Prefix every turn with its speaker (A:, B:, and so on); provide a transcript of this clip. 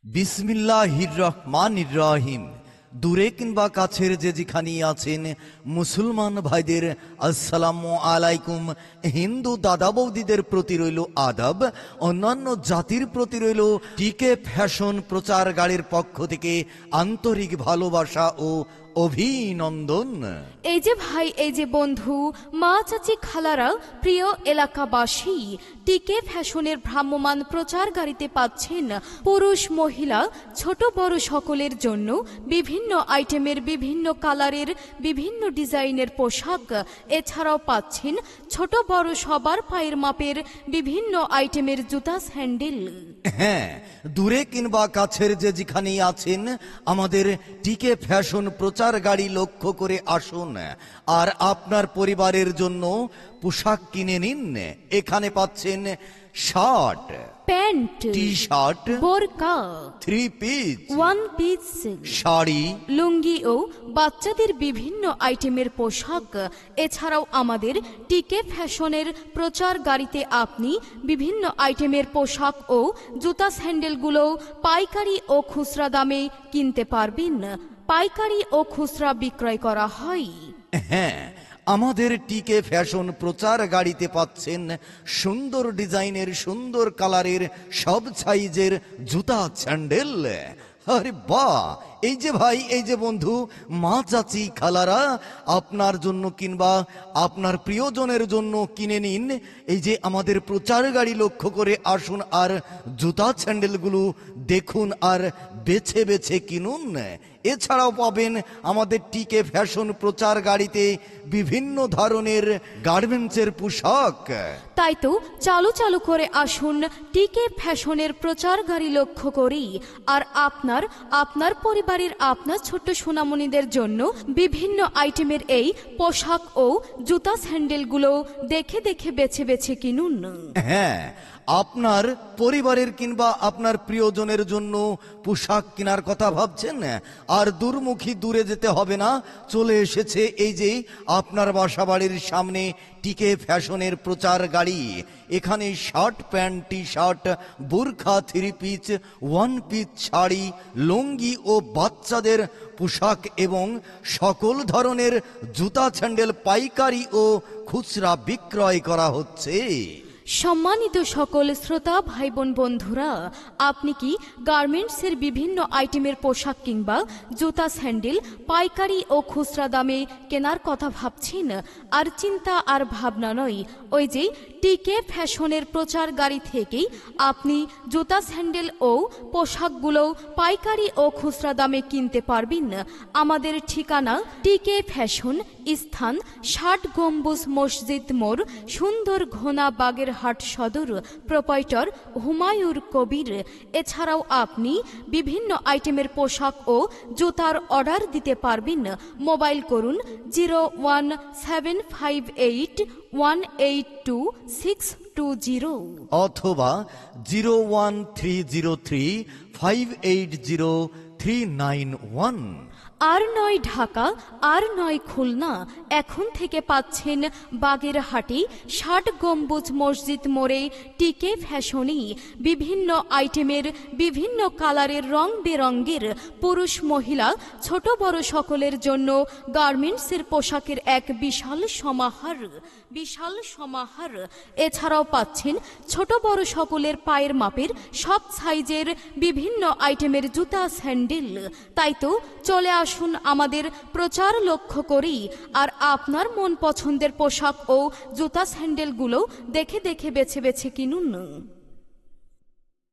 A: বিসমিল্লাহির রহমানির রহিম। দূরে কিংবা কাছের যে যেখানেই আছেন মুসলমান ভাইদের আসসালামু আলাইকুম। হিন্দু দাদা বৌদিদের প্রতি রইল আদাব, অন্যান্য জাতির প্রতি রইল টিকে ফ্যাশন প্রচার গাড়ির পক্ষ থেকে আন্তরিক ভালোবাসা ও অভিনন্দন।
B: এই যে ভাই, এই যে বন্ধু, মা চাচি খালারা, প্রিয় এলাকাবাসী, টিকে ফ্যাশনের ভ্রাম্যমান প্রচার গাড়িতে পাচ্ছেন পুরুষ মহিলা ছোট বড় সকলের জন্য বিভিন্ন আইটেমের, বিভিন্ন কালারের, বিভিন্ন ডিজাইনের পোশাক। এছাড়াও পাচ্ছেন ছোট বড় সবার পায়ের মাপের বিভিন্ন আইটেমের জুতা, স্যান্ডেল।
A: হ্যাঁ, দূরে কিংবা কাছের যে যেখানেই আছেন আমাদের টিকে ফ্যাশন প্রচার গাড়ি লক্ষ্য করে আসুন আর আপনার পরিবারের জন্য পোশাক কিনে নিন। এখানে পাচ্ছেন শার্ট,
B: প্যান্ট,
A: টি শার্ট,
B: বোরকা,
A: three piece,
B: one piece,
A: sari,
B: lungi ও বাচ্চাদের বিভিন্ন আইটেমের পোশাক। এছাড়াও আমাদের টিকে ফ্যাশনের প্রচার গাড়িতে আপনি বিভিন্ন আইটেমের পোশাক ও জুতা, স্যান্ডেলগুলো পাইকারি ও খুচরা দামে কিনতে পারবেন। পাইকারি ও খুচরা বিক্রয় করা হয়।
A: হ্যাঁ, আমাদের টিকে ফ্যাশন প্রচার গাড়িতে পাচ্ছেন সুন্দর ডিজাইনের, সুন্দর কালারের, সব সাইজের জুতা, স্যান্ডেল। আরে বাহ! এই যে ভাই, এই যে বন্ধু, মা চাচি খালারা, আপনার জন্য কিংবা আপনার প্রিয়জনের জন্য কিনে নিন। এই যে আমাদের প্রচার গাড়ি লক্ষ্য করে আসুন আর জুতা, স্যান্ডেলগুলো দেখুন আর বেছে বেছে কিনুন। এছাড়াও পাবেন আমাদের টিকে ফ্যাশন প্রচার গাড়িতে বিভিন্ন ধরনের গার্মেন্টসের পোশাক।
B: তাই তো চালু চালু করে আসুন টিকে ফ্যাশনের প্রচার গাড়ি লক্ষ্য করি আর আপনার পরিবারের, আপনার ছোট্ট সোনামণিদের জন্য বিভিন্ন আইটেমের এই পোশাক ও জুতা, স্যান্ডেলগুলো দেখে দেখে বেছে বেছে কিনুন।
A: হ্যাঁ, আপনার পরিবারের কিংবা আপনার প্রিয়জনের জন্য পোশাক কেনার কথা ভাবছেন আর দূরমুখী, দূরে যেতে হবে না। চলে এসেছে এই যে আপনার বাসা বাড়ির সামনে টিকে ফ্যাশনের প্রচার গাড়ি। এখানে শার্ট, প্যান্ট, টি শার্ট, বোরখা, three piece, one piece, sari, lungi ও বাচ্চাদের পোশাক এবং সকল ধরনের জুতা, স্যান্ডেল পাইকারি ও খুচরা বিক্রয় করা হচ্ছে।
B: সম্মানিত সকল শ্রোতা ভাই বোন বন্ধুরা, আপনি কি গার্মেন্টসের বিভিন্ন আইটেমের পোশাক কিংবা জুতা, স্যান্ডেল পাইকারি ও খুচরা দামে কেনার কথা ভাবছেন? আর চিন্তা আর ভাবনা নয়, ওই যে টিকে ফ্যাশনের প্রচার গাড়ি থেকেই আপনি জুতা, স্যান্ডেল ও পোশাকগুলো পাইকারি ও খুচরা দামে কিনতে পারবেন। আমাদের ঠিকানা টিকে ফ্যাশন, স্থান ৬০ গম্বুজ মসজিদ মোড়, সুন্দর ঘোনা বাগেরহাট সদর, প্রোপাইটর হুমায়ুর কবির। এছাড়াও আপনি বিভিন্ন আইটেমের পোশাক ও জুতার অর্ডার দিতে পারবেন। মোবাইল করুন 01758182620
A: অথবা 01303580391।
B: আর নয় ঢাকা, আর নয় খুলনা, এখন থেকে পাচ্ছেন বাগেরহাটে ৬০ গম্বুজ মসজিদ মোড়ে টিকে ফ্যাশনে বিভিন্ন আইটেমের, বিভিন্ন কালারের, রং বেরঙ্গের পুরুষ মহিলা ছোট বড় সকলের জন্য গার্মেন্টসের পোশাকের এক বিশাল সমাহার। এছাড়াও পাচ্ছেন ছোট বড় সকলের পায়ের মাপের, সব সাইজের বিভিন্ন আইটেমের জুতা, স্যান্ডেল। তাই তো চলে আসুন আমাদের প্রচার লক্ষ্য করি আর আপনার মন পছন্দের পোশাক ও জুতা, স্যান্ডেলগুলো দেখে দেখে বেছে বেছে কিনুন।